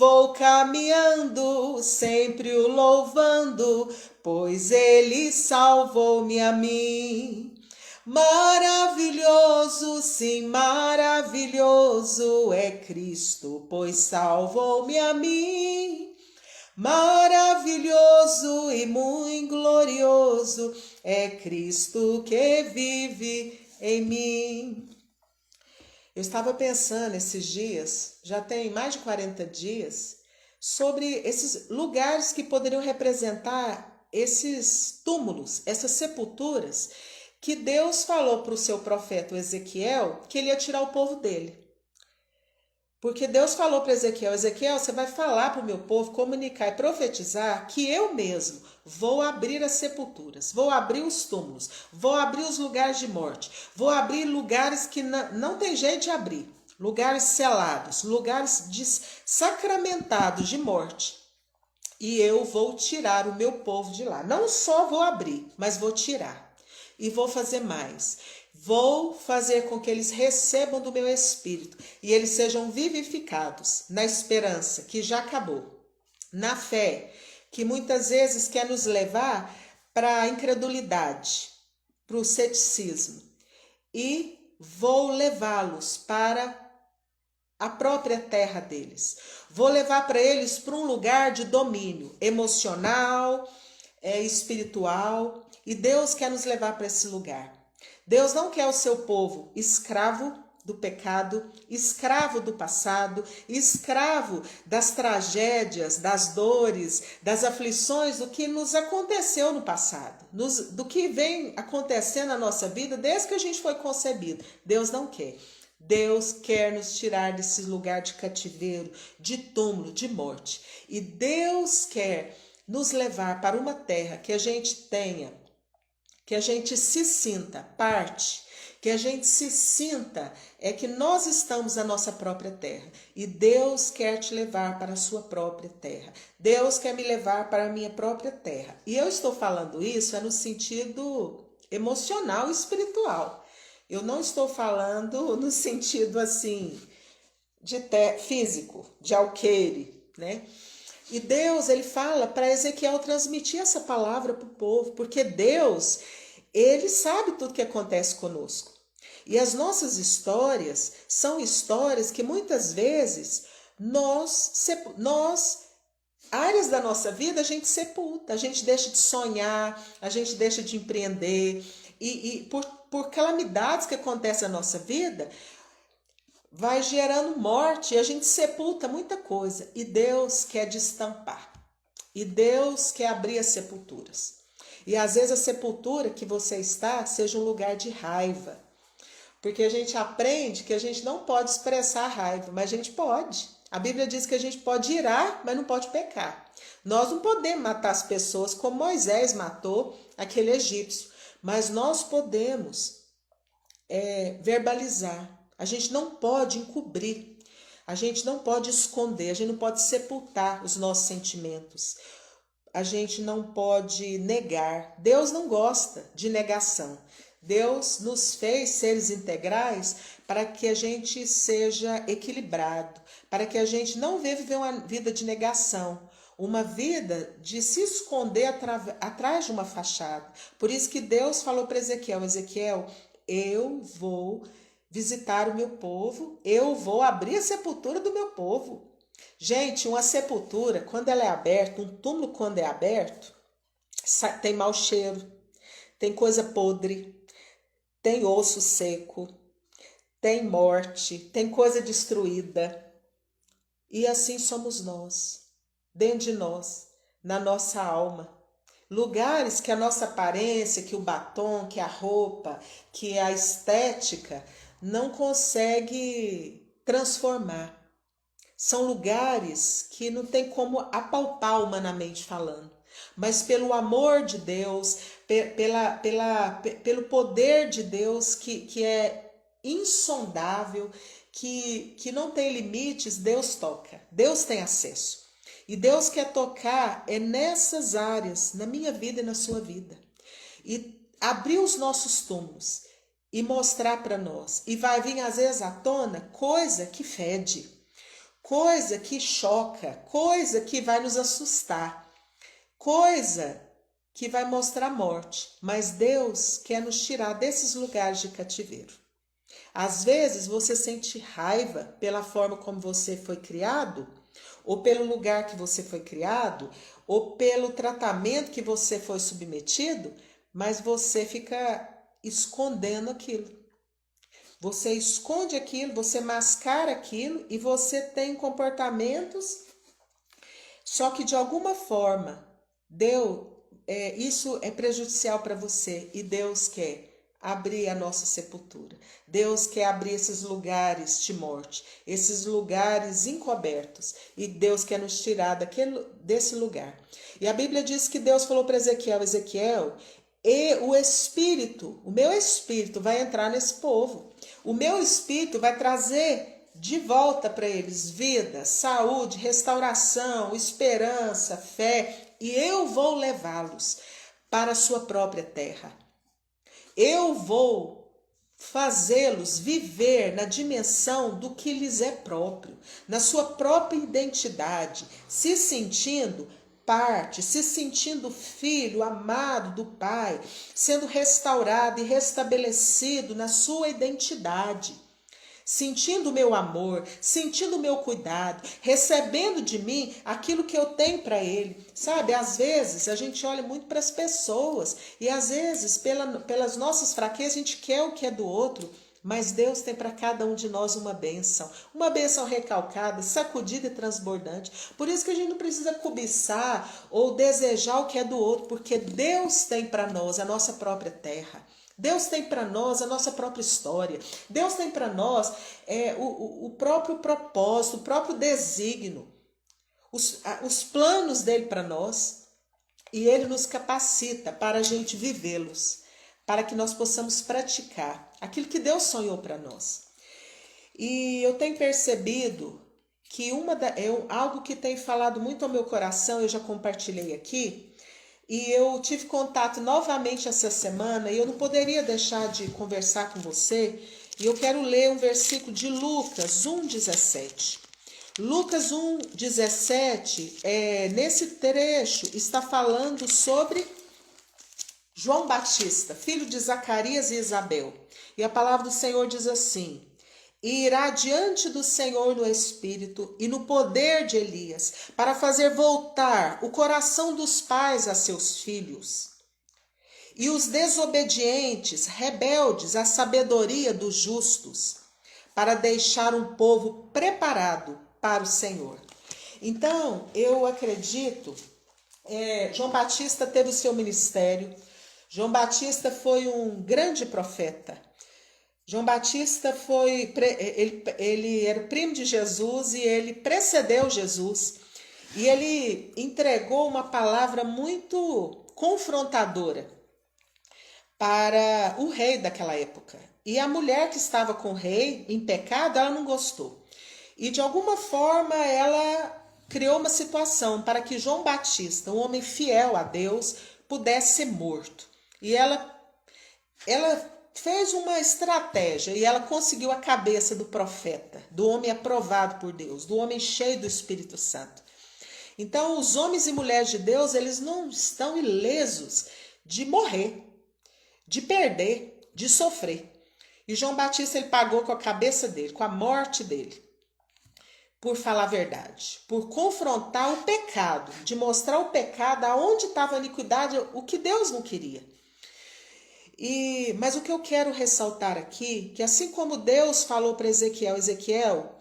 Vou caminhando, sempre o louvando, pois ele salvou-me a mim. Maravilhoso, sim, maravilhoso é Cristo, pois salvou-me a mim. Maravilhoso e muito glorioso é Cristo que vive em mim. Eu estava pensando esses dias, já tem mais de 40 dias, sobre esses lugares que poderiam representar esses túmulos, essas sepulturas, que Deus falou para o seu profeta Ezequiel que ele ia tirar o povo dele. Porque Deus falou para Ezequiel, Ezequiel, você vai falar para o meu povo, comunicar e profetizar que eu mesmo vou abrir as sepulturas, vou abrir os túmulos, vou abrir os lugares de morte, vou abrir lugares que não tem jeito de abrir, lugares selados, lugares sacramentados de morte. E eu vou tirar o meu povo de lá. Não só vou abrir, mas vou tirar. E vou fazer mais. Vou fazer com que eles recebam do meu espírito e eles sejam vivificados na esperança que já acabou, na fé que muitas vezes quer nos levar para a incredulidade, para o ceticismo, e vou levá-los para a própria terra deles. Vou levar para eles para um lugar de domínio emocional, espiritual, e Deus quer nos levar para esse lugar. Deus não quer o seu povo escravo do pecado, escravo do passado, escravo das tragédias, das dores, das aflições, do que nos aconteceu no passado, do que vem acontecendo na nossa vida desde que a gente foi concebido. Deus não quer. Deus quer nos tirar desse lugar de cativeiro, de túmulo, de morte. E Deus quer nos levar para uma terra que a gente tenha, que a gente se sinta parte, que a gente se sinta que nós estamos na nossa própria terra. E Deus quer te levar para a sua própria terra. Deus quer me levar para a minha própria terra. E eu estou falando isso no sentido emocional e espiritual. Eu não estou falando no sentido assim de físico, de alqueire, né? E Deus, ele fala para Ezequiel transmitir essa palavra para o povo, porque Deus, ele sabe tudo que acontece conosco. E as nossas histórias são histórias que muitas vezes áreas da nossa vida a gente sepulta, a gente deixa de sonhar, a gente deixa de empreender, e por calamidades que acontecem na nossa vida, vai gerando morte e a gente sepulta muita coisa. E Deus quer destampar. E Deus quer abrir as sepulturas. E às vezes a sepultura que você está seja um lugar de raiva. Porque a gente aprende que a gente não pode expressar raiva, mas a gente pode. A Bíblia diz que a gente pode irar, mas não pode pecar. Nós não podemos matar as pessoas como Moisés matou aquele egípcio. Mas nós podemos verbalizar. A gente não pode encobrir, a gente não pode esconder, a gente não pode sepultar os nossos sentimentos, a gente não pode negar. Deus não gosta de negação. Deus nos fez seres integrais para que a gente seja equilibrado, para que a gente não viva uma vida de negação, uma vida de se esconder atrás de uma fachada. Por isso que Deus falou para Ezequiel, Ezequiel, eu vou visitar o meu povo, eu vou abrir a sepultura do meu povo. Gente, uma sepultura, quando ela é aberta, um túmulo quando é aberto, tem mau cheiro, tem coisa podre, tem osso seco, tem morte, tem coisa destruída. E assim somos nós, dentro de nós, na nossa alma. Lugares que a nossa aparência, que o batom, que a roupa, que a estética não consegue transformar. São lugares que não tem como apalpar humanamente falando. Mas pelo amor de Deus, pelo poder de Deus que é insondável, que não tem limites, Deus toca. Deus tem acesso. E Deus quer tocar nessas áreas, na minha vida e na sua vida. E abrir os nossos túmulos e mostrar para nós. E vai vir às vezes à tona coisa que fede. coisa que choca, coisa que vai nos assustar, coisa que vai mostrar morte. Mas Deus quer nos tirar desses lugares de cativeiro. Às vezes você sente raiva pela forma como você foi criado, ou pelo lugar que você foi criado, ou pelo tratamento que você foi submetido, mas você fica escondendo aquilo. Você esconde aquilo, você mascara aquilo e você tem comportamentos, só que de alguma forma isso é prejudicial para você e Deus quer abrir a nossa sepultura. Deus quer abrir esses lugares de morte, esses lugares encobertos, e Deus quer nos tirar desse lugar. E a Bíblia diz que Deus falou para Ezequiel, e o meu espírito vai entrar nesse povo. O meu espírito vai trazer de volta para eles vida, saúde, restauração, esperança, fé, e eu vou levá-los para a sua própria terra. Eu vou fazê-los viver na dimensão do que lhes é próprio, na sua própria identidade, se sentindo parte, se sentindo filho amado do Pai, sendo restaurado e restabelecido na sua identidade, sentindo o meu amor, sentindo o meu cuidado, recebendo de mim aquilo que eu tenho para ele. Sabe, às vezes a gente olha muito para as pessoas e às vezes pelas nossas fraquezas a gente quer o que é do outro, mas Deus tem para cada um de nós uma bênção recalcada, sacudida e transbordante. Por isso que a gente não precisa cobiçar ou desejar o que é do outro, porque Deus tem para nós a nossa própria terra. Deus tem para nós a nossa própria história. Deus tem para nós o próprio propósito, o próprio desígnio, os planos dele para nós. E ele nos capacita para a gente vivê-los, para que nós possamos praticar aquilo que Deus sonhou para nós. E eu tenho percebido que algo que tem falado muito ao meu coração, eu já compartilhei aqui, e eu tive contato novamente essa semana e eu não poderia deixar de conversar com você. E eu quero ler um versículo de Lucas 1,17. Lucas 1,17, nesse trecho, está falando sobre João Batista, filho de Zacarias e Isabel. E a palavra do Senhor diz assim: e irá diante do Senhor no espírito e no poder de Elias, para fazer voltar o coração dos pais a seus filhos, e os desobedientes, rebeldes, à sabedoria dos justos, para deixar um povo preparado para o Senhor. Então, eu acredito, João Batista teve o seu ministério. João Batista foi um grande profeta. João Batista ele era primo de Jesus e ele precedeu Jesus. E ele entregou uma palavra muito confrontadora para o rei daquela época. E a mulher que estava com o rei em pecado, ela não gostou. E de alguma forma ela criou uma situação para que João Batista, um homem fiel a Deus, pudesse ser morto. E ela fez uma estratégia e ela conseguiu a cabeça do profeta, do homem aprovado por Deus, do homem cheio do Espírito Santo. Então, os homens e mulheres de Deus, eles não estão ilesos de morrer, de perder, de sofrer. E João Batista, ele pagou com a cabeça dele, com a morte dele, por falar a verdade, por confrontar o pecado, de mostrar o pecado, aonde estava a iniquidade, o que Deus não queria. Mas o que eu quero ressaltar aqui, que assim como Deus falou para Ezequiel,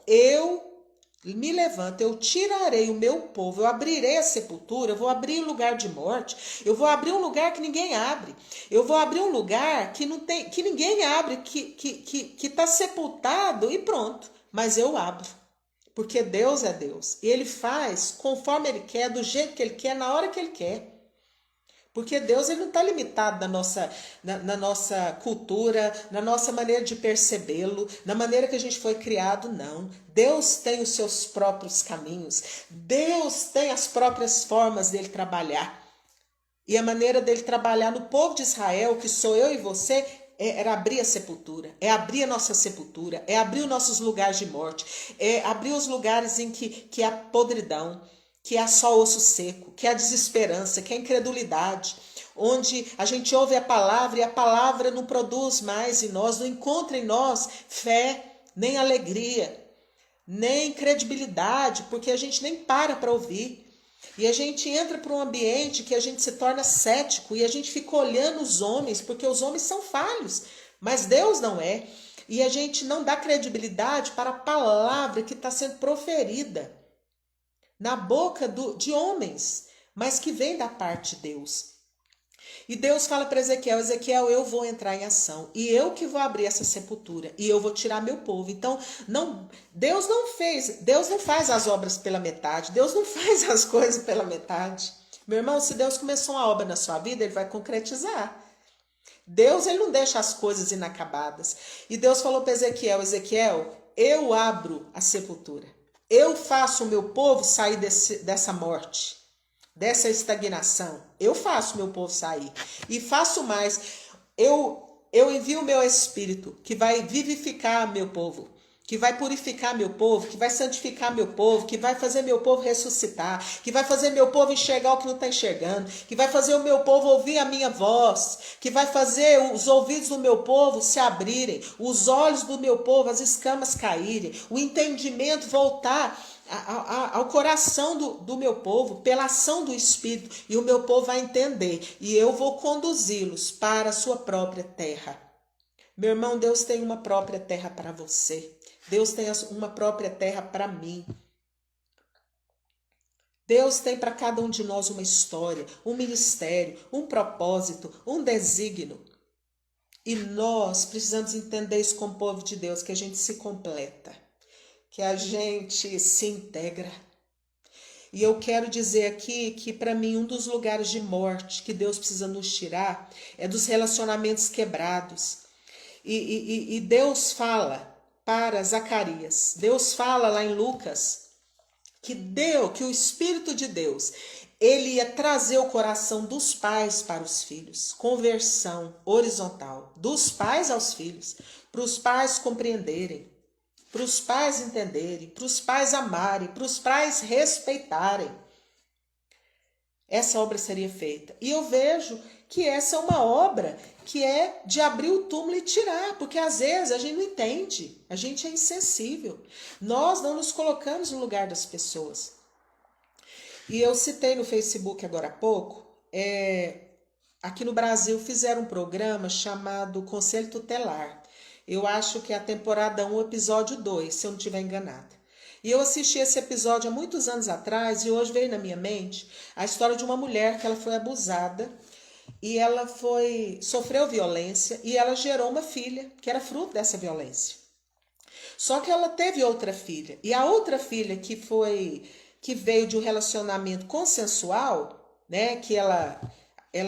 eu me levanto, eu tirarei o meu povo, eu abrirei a sepultura, eu vou abrir um lugar de morte, eu vou abrir um lugar que ninguém abre, eu vou abrir um lugar que não tem, que ninguém abre, que está sepultado e pronto, mas eu abro, porque Deus é Deus, e Ele faz conforme Ele quer, do jeito que Ele quer, na hora que Ele quer. Porque Deus ele não está limitado na nossa cultura, na nossa maneira de percebê-lo, na maneira que a gente foi criado, não. Deus tem os seus próprios caminhos. Deus tem as próprias formas dele trabalhar. E a maneira dele trabalhar no povo de Israel, que sou eu e você, era abrir a sepultura, é abrir a nossa sepultura, é abrir os nossos lugares de morte, é abrir os lugares em que há podridão, que há só osso seco, que há desesperança, que há incredulidade, onde a gente ouve a palavra e a palavra não produz mais em nós, não encontra em nós fé, nem alegria, nem credibilidade, porque a gente nem para ouvir. E a gente entra para um ambiente que a gente se torna cético e a gente fica olhando os homens, porque os homens são falhos, mas Deus não é. E a gente não dá credibilidade para a palavra que está sendo proferida na boca de homens, mas que vem da parte de Deus. E Deus fala para Ezequiel, Ezequiel, eu vou entrar em ação, e eu que vou abrir essa sepultura, e eu vou tirar meu povo. Então, Deus não faz as obras pela metade, Deus não faz as coisas pela metade. Meu irmão, se Deus começou uma obra na sua vida, Ele vai concretizar. Deus, Ele não deixa as coisas inacabadas. E Deus falou para Ezequiel, Ezequiel, eu abro a sepultura, eu faço o meu povo sair dessa morte, dessa estagnação. Eu faço meu povo sair. E faço mais. Eu envio o meu espírito, que vai vivificar meu povo, que vai purificar meu povo, que vai santificar meu povo, que vai fazer meu povo ressuscitar, que vai fazer meu povo enxergar o que não está enxergando, que vai fazer o meu povo ouvir a minha voz, que vai fazer os ouvidos do meu povo se abrirem, os olhos do meu povo, as escamas caírem, o entendimento voltar ao coração do meu povo, pela ação do Espírito, e o meu povo vai entender, e eu vou conduzi-los para a sua própria terra. Meu irmão, Deus tem uma própria terra para você. Deus tem uma própria terra para mim. Deus tem para cada um de nós uma história, um ministério, um propósito, um desígnio. E nós precisamos entender isso como povo de Deus, que a gente se completa, que a gente se integra. E eu quero dizer aqui que para mim um dos lugares de morte que Deus precisa nos tirar é dos relacionamentos quebrados. E Deus fala para Zacarias, Deus fala lá em Lucas, que o Espírito de Deus, ele ia trazer o coração dos pais para os filhos, conversão horizontal, dos pais aos filhos, para os pais compreenderem, para os pais entenderem, para os pais amarem, para os pais respeitarem. Essa obra seria feita. E eu vejo que essa é uma obra que é de abrir o túmulo e tirar, porque às vezes a gente não entende, a gente é insensível. Nós não nos colocamos no lugar das pessoas. E eu citei no Facebook agora há pouco, aqui no Brasil fizeram um programa chamado Conselho Tutelar. Eu acho que é a temporada 1, episódio 2, se eu não estiver enganada. E eu assisti esse episódio há muitos anos atrás e hoje veio na minha mente a história de uma mulher que ela foi abusada e ela sofreu violência e ela gerou uma filha que era fruto dessa violência. Só que ela teve outra filha e a outra filha que veio de um relacionamento consensual, né, que ela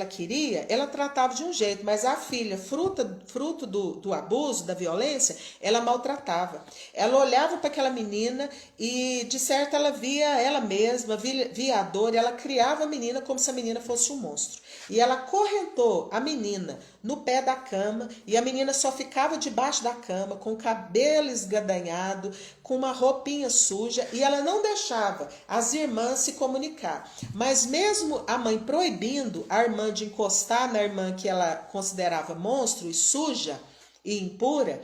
queria, ela tratava de um jeito, mas a filha, fruto do abuso, da violência, ela maltratava. Ela olhava para aquela menina e, de certo, ela via ela mesma, via a dor, e ela criava a menina como se a menina fosse um monstro. E ela acorrentou a menina no pé da cama, e a menina só ficava debaixo da cama, com o cabelo esgadanhado, com uma roupinha suja, e ela não deixava as irmãs se comunicar. Mas mesmo a mãe proibindo a irmã de encostar na irmã que ela considerava monstro e suja e impura,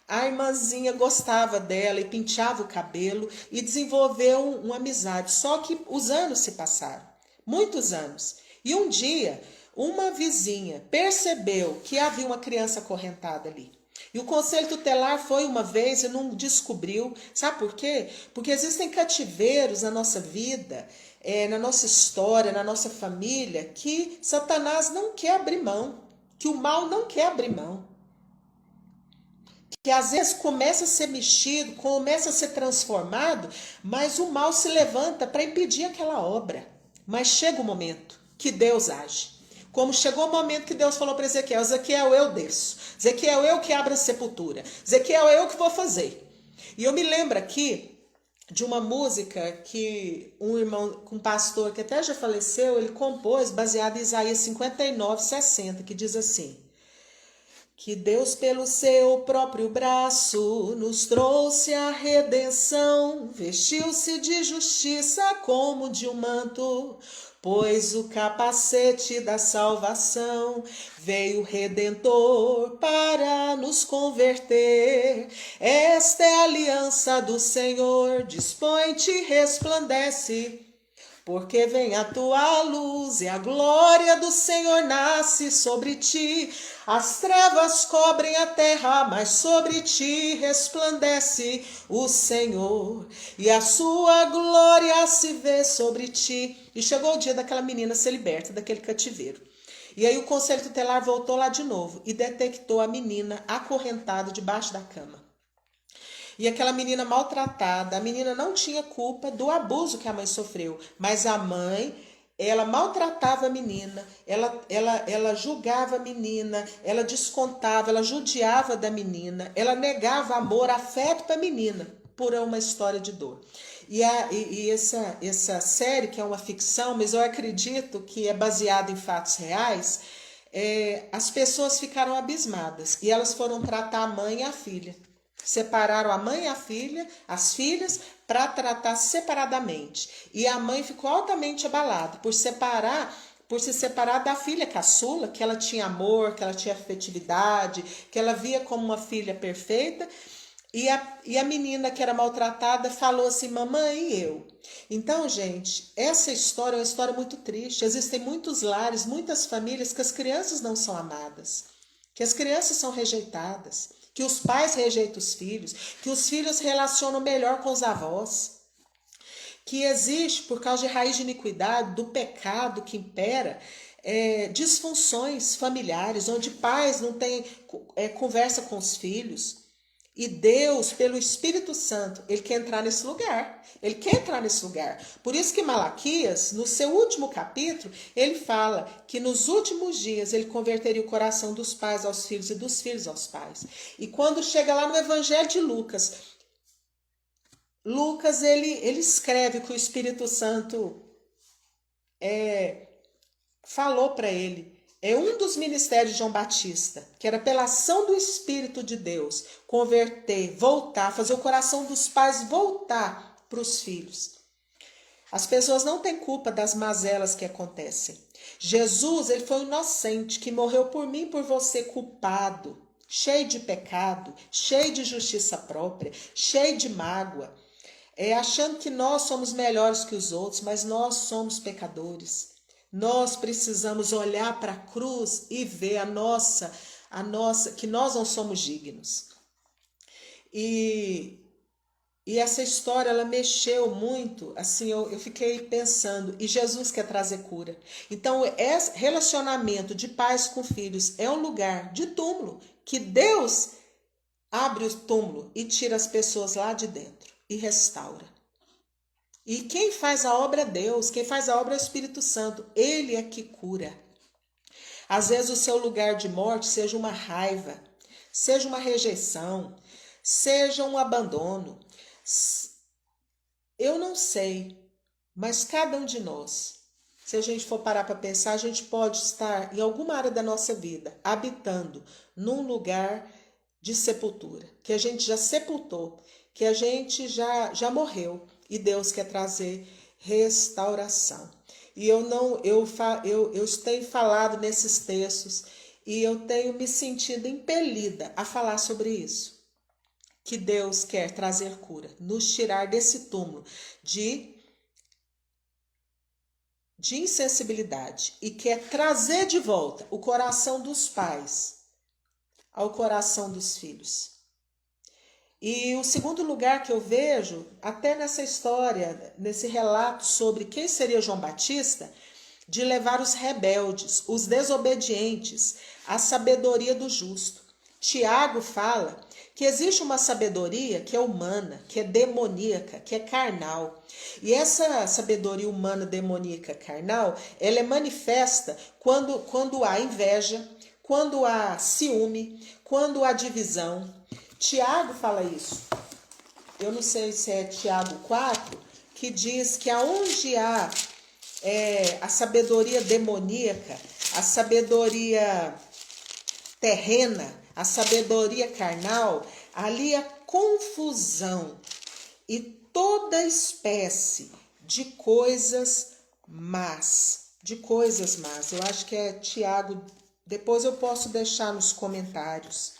a irmãzinha gostava dela e penteava o cabelo e desenvolveu uma amizade. Só que os anos se passaram, muitos anos. E um dia, uma vizinha percebeu que havia uma criança acorrentada ali. E o Conselho Tutelar foi uma vez e não descobriu. Sabe por quê? Porque existem cativeiros na nossa vida, na nossa história, na nossa família, que Satanás não quer abrir mão, que o mal não quer abrir mão. Que às vezes começa a ser mexido, começa a ser transformado, mas o mal se levanta para impedir aquela obra. Mas chega o momento que Deus age. Como chegou o momento que Deus falou para Ezequiel, Ezequiel, eu desço. Ezequiel, eu que abro a sepultura. Ezequiel, eu que vou fazer. E eu me lembro aqui de uma música que um irmão, um pastor que até já faleceu, ele compôs baseado em Isaías 59:60, que diz assim: que Deus pelo seu próprio braço nos trouxe a redenção, vestiu-se de justiça como de um manto, pois o capacete da salvação veio o Redentor para nos converter. Esta é a aliança do Senhor, dispõe-te e resplandece, porque vem a tua luz e a glória do Senhor nasce sobre ti. As trevas cobrem a terra, mas sobre ti resplandece o Senhor, e a sua glória se vê sobre ti. E chegou o dia daquela menina ser liberta daquele cativeiro. E aí o conselho tutelar voltou lá de novo e detectou a menina acorrentada debaixo da cama. E aquela menina maltratada, a menina não tinha culpa do abuso que a mãe sofreu, mas a mãe, ela maltratava a menina, ela julgava a menina, ela descontava, ela judiava da menina, ela negava amor, afeto para a menina, por uma história de dor. E essa série, que é uma ficção, mas eu acredito que é baseada em fatos reais, as pessoas ficaram abismadas e elas foram tratar a mãe e a filha. Separaram a mãe e a filha, as filhas, para tratar separadamente. E a mãe ficou altamente abalada por se separar da filha caçula, que ela tinha amor, que ela tinha afetividade, que ela via como uma filha perfeita. E a menina que era maltratada falou assim: mamãe, e eu? Então, gente, essa história é uma história muito triste. Existem muitos lares, muitas famílias que as crianças não são amadas, que as crianças são rejeitadas, que os pais rejeitam os filhos, que os filhos se relacionam melhor com os avós, que existe, por causa de raiz de iniquidade, do pecado que impera, disfunções familiares, onde pais não têm conversa com os filhos. E Deus, pelo Espírito Santo, Ele quer entrar nesse lugar. Ele quer entrar nesse lugar. Por isso que Malaquias, no seu último capítulo, ele fala que nos últimos dias ele converteria o coração dos pais aos filhos e dos filhos aos pais. E quando chega lá no Evangelho de Lucas, ele escreve que o Espírito Santo falou para ele. É um dos ministérios de João Batista, que era pela ação do Espírito de Deus, converter, voltar, fazer o coração dos pais voltar para os filhos. As pessoas não têm culpa das mazelas que acontecem. Jesus, ele foi um inocente, que morreu por mim e por você, culpado, cheio de pecado, cheio de justiça própria, cheio de mágoa, achando que nós somos melhores que os outros, mas nós somos pecadores. Nós precisamos olhar para a cruz e ver a nossa, que nós não somos dignos. E essa história, ela mexeu muito, assim, eu fiquei pensando, e Jesus quer trazer cura. Então, esse relacionamento de pais com filhos é um lugar de túmulo, que Deus abre o túmulo e tira as pessoas lá de dentro e restaura. E quem faz a obra é Deus, quem faz a obra é o Espírito Santo. Ele é que cura. Às vezes o seu lugar de morte seja uma raiva, seja uma rejeição, seja um abandono. Eu não sei, mas cada um de nós, se a gente for parar para pensar, a gente pode estar em alguma área da nossa vida, habitando num lugar de sepultura, que a gente já sepultou, que a gente já morreu. E Deus quer trazer restauração. E eu tenho falado nesses textos e eu tenho me sentido impelida a falar sobre isso. Que Deus quer trazer cura, nos tirar desse túmulo de insensibilidade e quer trazer de volta o coração dos pais ao coração dos filhos. E o segundo lugar que eu vejo, até nessa história, nesse relato sobre quem seria João Batista, de levar os rebeldes, os desobedientes, à sabedoria do justo. Tiago fala que existe uma sabedoria que é humana, que é demoníaca, que é carnal. E essa sabedoria humana, demoníaca, carnal, ela é manifesta quando há inveja, quando há ciúme, quando há divisão. Tiago fala isso. Eu não sei se é Tiago 4, que diz que aonde há a sabedoria demoníaca, a sabedoria terrena, A sabedoria carnal alia confusão e toda espécie de coisas más. Eu acho que é Tiago, depois eu posso deixar nos comentários.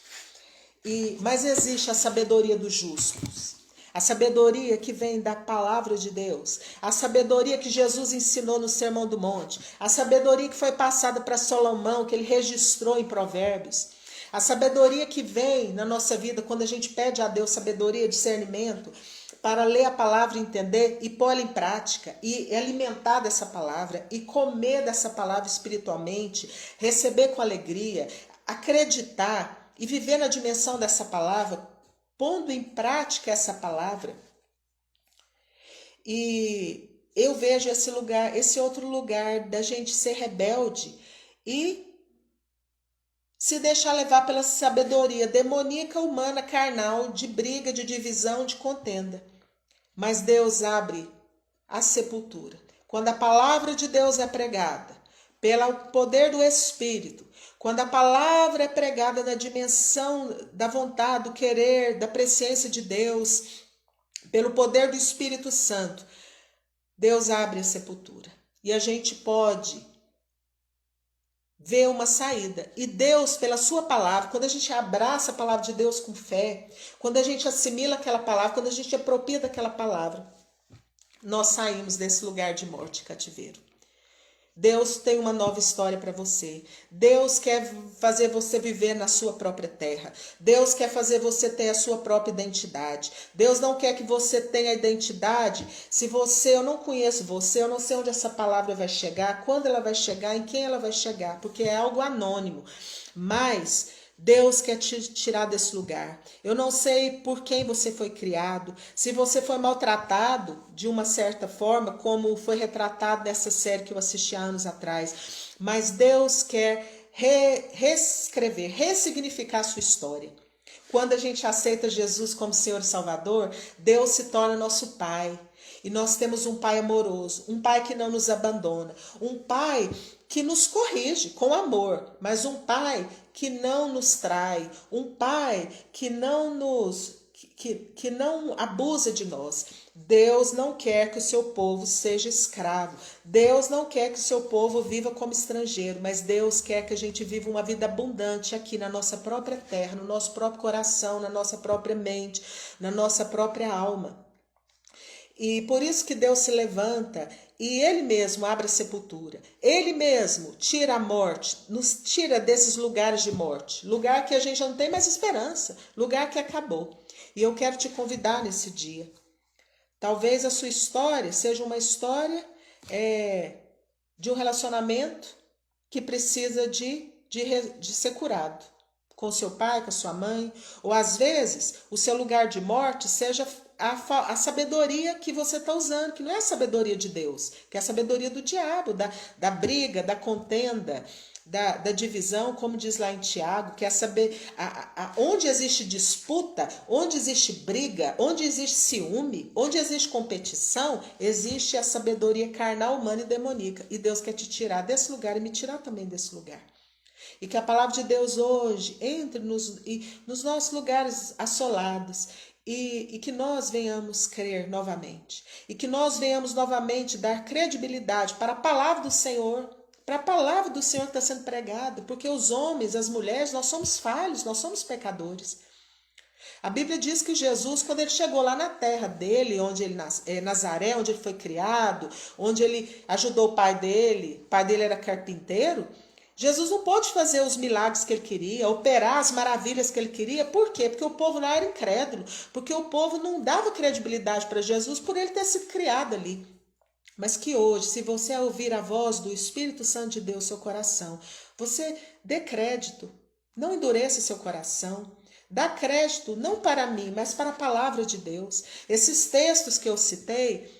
Mas existe a sabedoria dos justos. A sabedoria que vem da palavra de Deus, a sabedoria que Jesus ensinou no Sermão do Monte, a sabedoria que foi passada para Salomão, que ele registrou em Provérbios, a sabedoria que vem na nossa vida quando a gente pede a Deus sabedoria, discernimento, para ler a palavra, entender e pôr ela em prática, e alimentar dessa palavra, e comer dessa palavra espiritualmente, receber com alegria, acreditar e viver na dimensão dessa palavra, pondo em prática essa palavra. E eu vejo esse outro lugar da gente ser rebelde e se deixar levar pela sabedoria demoníaca, humana, carnal, de briga, de divisão, de contenda. Mas Deus abre a sepultura. Quando a palavra de Deus é pregada, pelo poder do Espírito, quando a palavra é pregada na dimensão da vontade, do querer, da presciência de Deus, pelo poder do Espírito Santo, Deus abre a sepultura. E a gente pode ver uma saída. E Deus, pela sua palavra, quando a gente abraça a palavra de Deus com fé, quando a gente assimila aquela palavra, quando a gente apropria daquela palavra, nós saímos desse lugar de morte e cativeiro. Deus tem uma nova história para você. Deus quer fazer você viver na sua própria terra. Deus quer fazer você ter a sua própria identidade. Deus não quer que você tenha identidade. Eu não conheço você, eu não sei onde essa palavra vai chegar, quando ela vai chegar, em quem ela vai chegar, porque é algo anônimo. Mas Deus quer te tirar desse lugar. Eu não sei por quem você foi criado, se você foi maltratado de uma certa forma, como foi retratado nessa série que eu assisti há anos atrás. Mas Deus quer reescrever, ressignificar a sua história. Quando a gente aceita Jesus como Senhor e Salvador, Deus se torna nosso Pai. E nós temos um Pai amoroso, um Pai que não nos abandona, um Pai que nos corrige com amor, mas um Pai que não nos trai, um Pai que não abusa de nós. Deus não quer que o seu povo seja escravo. Deus não quer que o seu povo viva como estrangeiro, mas Deus quer que a gente viva uma vida abundante aqui na nossa própria terra, no nosso próprio coração, na nossa própria mente, na nossa própria alma. E por isso que Deus se levanta e Ele mesmo abre a sepultura. Ele mesmo tira a morte, nos tira desses lugares de morte. Lugar que a gente não tem mais esperança, lugar que acabou. E eu quero te convidar nesse dia. Talvez a sua história seja uma história de um relacionamento que precisa de ser curado. Com seu pai, com a sua mãe. Ou às vezes o seu lugar de morte seja a sabedoria que você está usando, que não é a sabedoria de Deus, que é a sabedoria do diabo, da briga, da contenda, da divisão, como diz lá em Tiago, que é saber onde existe disputa, onde existe briga, onde existe ciúme, onde existe competição, existe a sabedoria carnal, humana e demoníaca. E Deus quer te tirar desse lugar e me tirar também desse lugar. E que a palavra de Deus hoje entre nos nossos lugares assolados e que nós venhamos crer novamente. E que nós venhamos novamente dar credibilidade para a palavra do Senhor, para a palavra do Senhor que está sendo pregada. Porque os homens, as mulheres, nós somos falhos, nós somos pecadores. A Bíblia diz que Jesus, quando ele chegou lá na terra dele, onde ele Nazaré, onde ele foi criado, onde ele ajudou o pai dele era carpinteiro, Jesus não pôde fazer os milagres que ele queria, operar as maravilhas que ele queria. Por quê? Porque o povo lá era incrédulo, porque o povo não dava credibilidade para Jesus por ele ter sido criado ali. Mas que hoje, se você ouvir a voz do Espírito Santo de Deus no seu coração, você dê crédito, não endureça seu coração. Dá crédito não para mim, mas para a palavra de Deus. Esses textos que eu citei,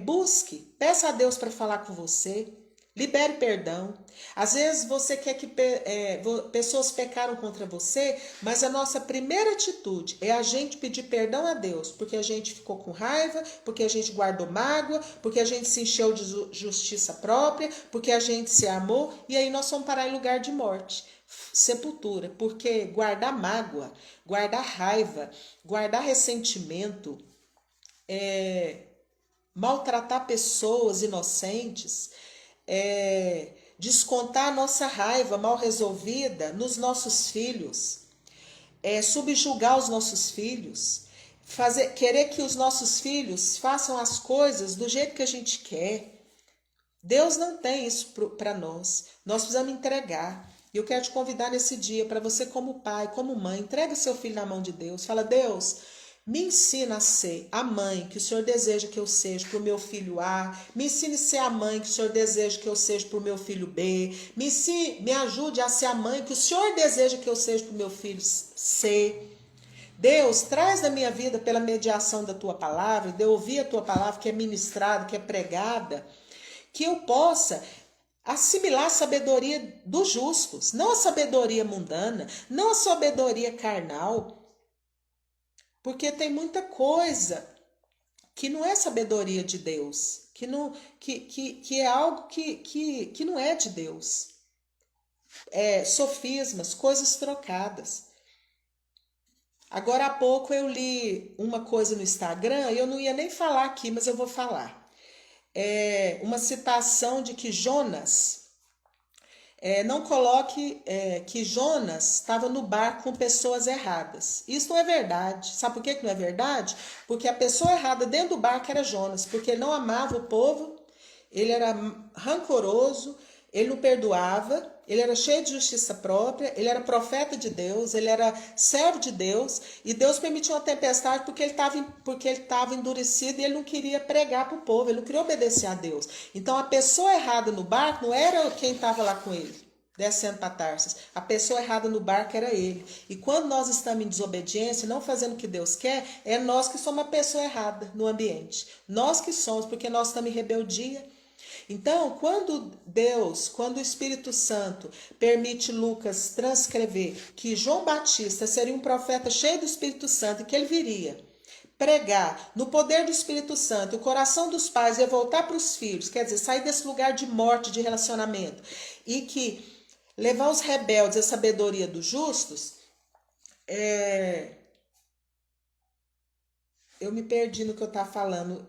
busque, peça a Deus para falar com você. Libere perdão. Às vezes você quer que pessoas pecaram contra você, mas a nossa primeira atitude é a gente pedir perdão a Deus, porque a gente ficou com raiva, porque a gente guardou mágoa, porque a gente se encheu de justiça própria, porque a gente se amou, e aí nós vamos parar em lugar de morte, sepultura, porque guardar mágoa, guardar raiva, guardar ressentimento, maltratar pessoas inocentes, descontar a nossa raiva mal resolvida nos nossos filhos, subjugar os nossos filhos, querer que os nossos filhos façam as coisas do jeito que a gente quer. Deus não tem isso para nós. Nós precisamos entregar. E eu quero te convidar nesse dia para você, como pai, como mãe, entrega seu filho na mão de Deus. Fala: Deus, me ensina a ser a mãe que o Senhor deseja que eu seja para o meu filho A. Me ensine a ser a mãe que o Senhor deseja que eu seja para o meu filho B. Me ajude a ser a mãe que o Senhor deseja que eu seja para o meu filho C. Deus, traz na minha vida, pela mediação da tua palavra, de eu ouvir a tua palavra que é ministrada, que é pregada, que eu possa assimilar a sabedoria dos justos, não a sabedoria mundana, não a sabedoria carnal. Porque tem muita coisa que não é sabedoria de Deus, que é algo que não é de Deus. Sofismas, coisas trocadas. Agora há pouco eu li uma coisa no Instagram, eu não ia nem falar aqui, mas eu vou falar. Uma citação de que Jonas... não coloque que Jonas estava no barco com pessoas erradas. Isso não é verdade. Sabe por que não é verdade? Porque a pessoa errada dentro do barco era Jonas, porque ele não amava o povo, ele era rancoroso, ele não perdoava, ele era cheio de justiça própria, ele era profeta de Deus, ele era servo de Deus, e Deus permitiu uma tempestade porque ele estava endurecido e ele não queria pregar para o povo, ele não queria obedecer a Deus. Então a pessoa errada no barco não era quem estava lá com ele, descendo para Tarsis. A pessoa errada no barco era ele. E quando nós estamos em desobediência, não fazendo o que Deus quer, é nós que somos a pessoa errada no ambiente. Nós que somos, porque nós estamos em rebeldia. Então, quando o Espírito Santo permite Lucas transcrever que João Batista seria um profeta cheio do Espírito Santo e que ele viria pregar no poder do Espírito Santo, o coração dos pais ia voltar para os filhos, quer dizer, sair desse lugar de morte, de relacionamento, e que levar os rebeldes à sabedoria dos justos, eu me perdi no que eu estava falando.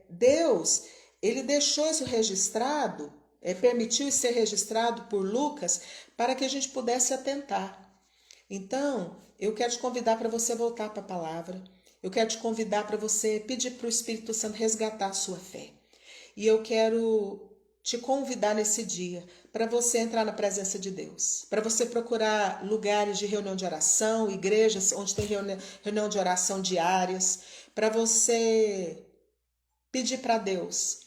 Deus... Ele deixou isso registrado, permitiu isso ser registrado por Lucas para que a gente pudesse atentar. Então, eu quero te convidar para você voltar para a palavra. Eu quero te convidar para você pedir para o Espírito Santo resgatar a sua fé. E eu quero te convidar nesse dia para você entrar na presença de Deus, para você procurar lugares de reunião de oração, igrejas onde tem reunião de oração diárias, para você pedir para Deus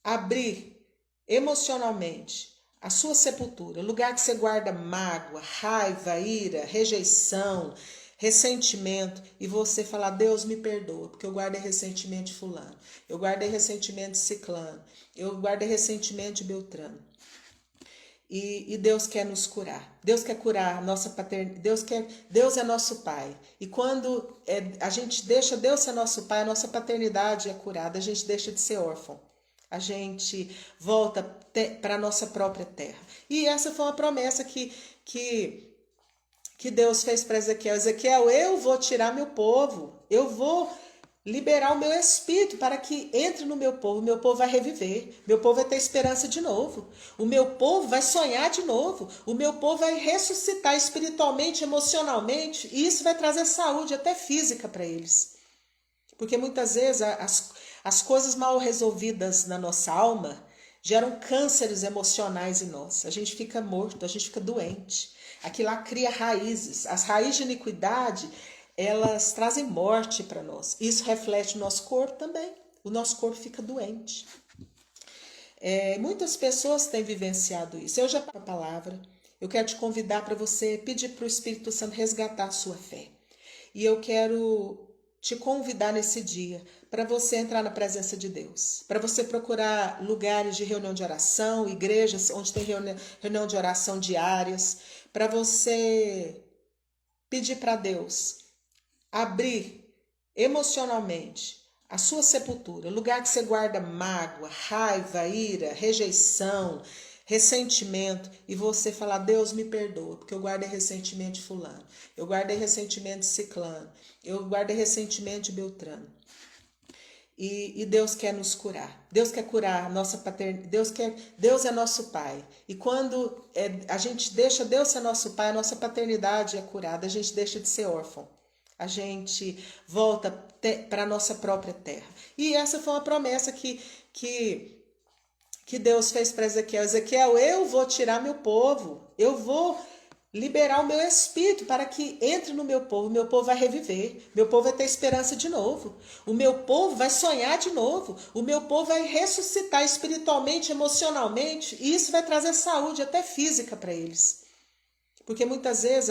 abrir emocionalmente a sua sepultura, lugar que você guarda mágoa, raiva, ira, rejeição, ressentimento, e você falar: Deus, me perdoa, porque eu guardei ressentimento de fulano, eu guardei ressentimento de ciclano, eu guardei ressentimento de Beltrano. E Deus quer nos curar. Deus quer curar a nossa paternidade. Deus é nosso Pai. E quando a gente deixa Deus ser nosso Pai, a nossa paternidade é curada. A gente deixa de ser órfão. A gente volta para a nossa própria terra. E essa foi uma promessa que Deus fez para Ezequiel. Ezequiel, eu vou tirar meu povo. Eu vou liberar o meu espírito para que entre no meu povo vai reviver, meu povo vai ter esperança de novo, o meu povo vai sonhar de novo, o meu povo vai ressuscitar espiritualmente, emocionalmente, e isso vai trazer saúde até física para eles. Porque muitas vezes as coisas mal resolvidas na nossa alma geram cânceres emocionais em nós, a gente fica morto, a gente fica doente, aquilo lá cria raízes, as raízes de iniquidade, elas trazem morte para nós. Isso reflete no nosso corpo também. O nosso corpo fica doente. Muitas pessoas têm vivenciado isso. Eu já falei a palavra. Eu quero te convidar para você pedir para o Espírito Santo resgatar a sua fé. E eu quero te convidar nesse dia para você entrar na presença de Deus, para você procurar lugares de reunião de oração, igrejas onde tem reunião de oração diárias, para você pedir para Deus abrir emocionalmente a sua sepultura, lugar que você guarda mágoa, raiva, ira, rejeição, ressentimento, e você falar: Deus, me perdoa, porque eu guardei ressentimento de fulano, eu guardei ressentimento de ciclano, eu guardei ressentimento de Beltrano. E Deus quer nos curar. Deus quer curar a nossa paternidade. Deus é nosso Pai. E quando a gente deixa Deus ser nosso Pai, a nossa paternidade é curada. A gente deixa de ser órfão. A gente volta para a nossa própria terra. E essa foi uma promessa que Deus fez para Ezequiel. Ezequiel, eu vou tirar meu povo. Eu vou liberar o meu espírito para que entre no meu povo vai reviver, meu povo vai ter esperança de novo, o meu povo vai sonhar de novo, o meu povo vai ressuscitar espiritualmente, emocionalmente, e isso vai trazer saúde até física para eles. Porque muitas vezes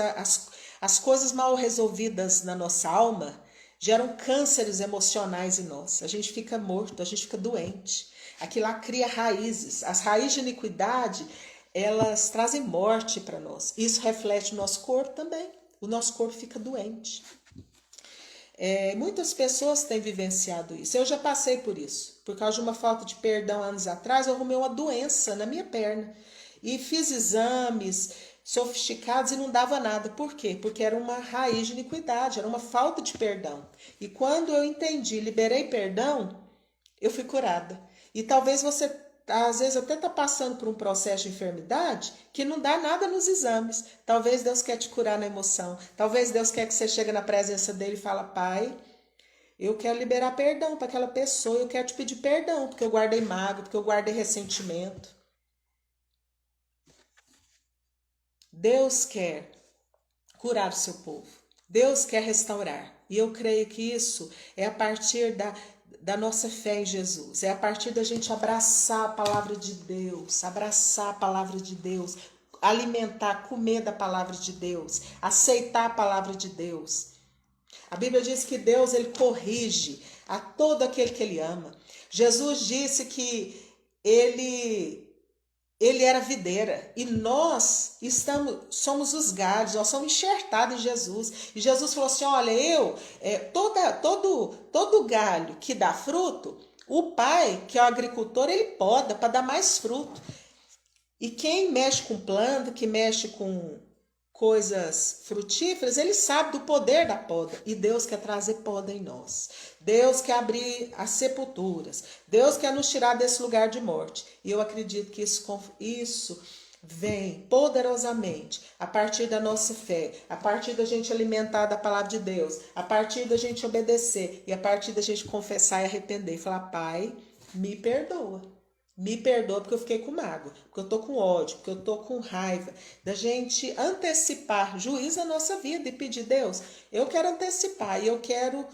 as coisas mal resolvidas na nossa alma geram cânceres emocionais em nós, a gente fica morto, a gente fica doente, aquilo lá cria raízes, as raízes de iniquidade, elas trazem morte para nós. Isso reflete no nosso corpo também. O nosso corpo fica doente. Muitas pessoas têm vivenciado isso. Eu já passei por isso. Por causa de uma falta de perdão anos atrás, eu arrumei uma doença na minha perna. E fiz exames sofisticados e não dava nada. Por quê? Porque era uma raiz de iniquidade, era uma falta de perdão. E quando eu entendi, liberei perdão, eu fui curada. E talvez você às vezes até está passando por um processo de enfermidade que não dá nada nos exames. Talvez Deus quer te curar na emoção. Talvez Deus quer que você chegue na presença dele e fala: Pai, eu quero liberar perdão para aquela pessoa, eu quero te pedir perdão, porque eu guardei mágoa, porque eu guardei ressentimento. Deus quer curar o seu povo. Deus quer restaurar. E eu creio que isso é a partir da nossa fé em Jesus. É a partir da gente abraçar a palavra de Deus, alimentar, comer da palavra de Deus, aceitar a palavra de Deus. A Bíblia diz que Deus, ele corrige a todo aquele que ele ama. Jesus disse que ele era videira e nós somos os galhos, nós somos enxertados em Jesus. E Jesus falou assim: olha, todo galho que dá fruto, o Pai, que é o agricultor, ele poda para dar mais fruto. E quem mexe com planta, que mexe com coisas frutíferas, ele sabe do poder da poda. E Deus quer trazer poda em nós. Deus quer abrir as sepulturas. Deus quer nos tirar desse lugar de morte. E eu acredito que isso vem poderosamente a partir da nossa fé, a partir da gente alimentar da palavra de Deus, a partir da gente obedecer e a partir da gente confessar e arrepender. E falar: Pai, me perdoa. Me perdoa porque eu fiquei com mágoa, porque eu tô com ódio, porque eu tô com raiva. Da gente antecipar juízo na nossa vida e pedir: Deus, eu quero antecipar e eu quero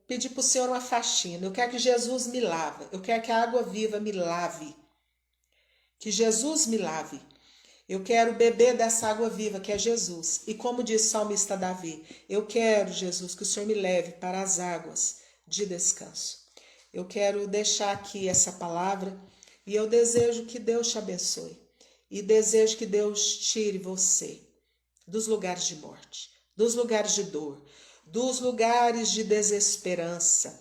pedir para o Senhor uma faxina. Eu quero que Jesus me lave. Eu quero que a água viva me lave. Que Jesus me lave. Eu quero beber dessa água viva que é Jesus. E como diz o salmista Davi, eu quero, Jesus, que o Senhor me leve para as águas de descanso. Eu quero deixar aqui essa palavra e eu desejo que Deus te abençoe. E desejo que Deus tire você dos lugares de morte, dos lugares de dor, dos lugares de desesperança.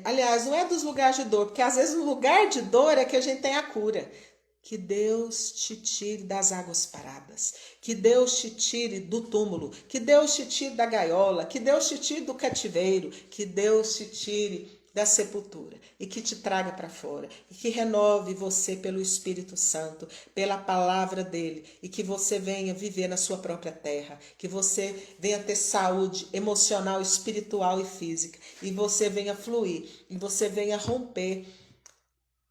Aliás, não é dos lugares de dor, porque às vezes no lugar de dor é que a gente tem a cura. Que Deus te tire das águas paradas, que Deus te tire do túmulo, que Deus te tire da gaiola, que Deus te tire do cativeiro, que Deus te tire da sepultura e que te traga para fora e que renove você pelo Espírito Santo, pela palavra dele e que você venha viver na sua própria terra, que você venha ter saúde emocional, espiritual e física e você venha fluir e você venha romper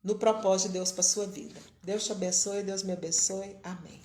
no propósito de Deus para a sua vida. Deus te abençoe, Deus me abençoe. Amém.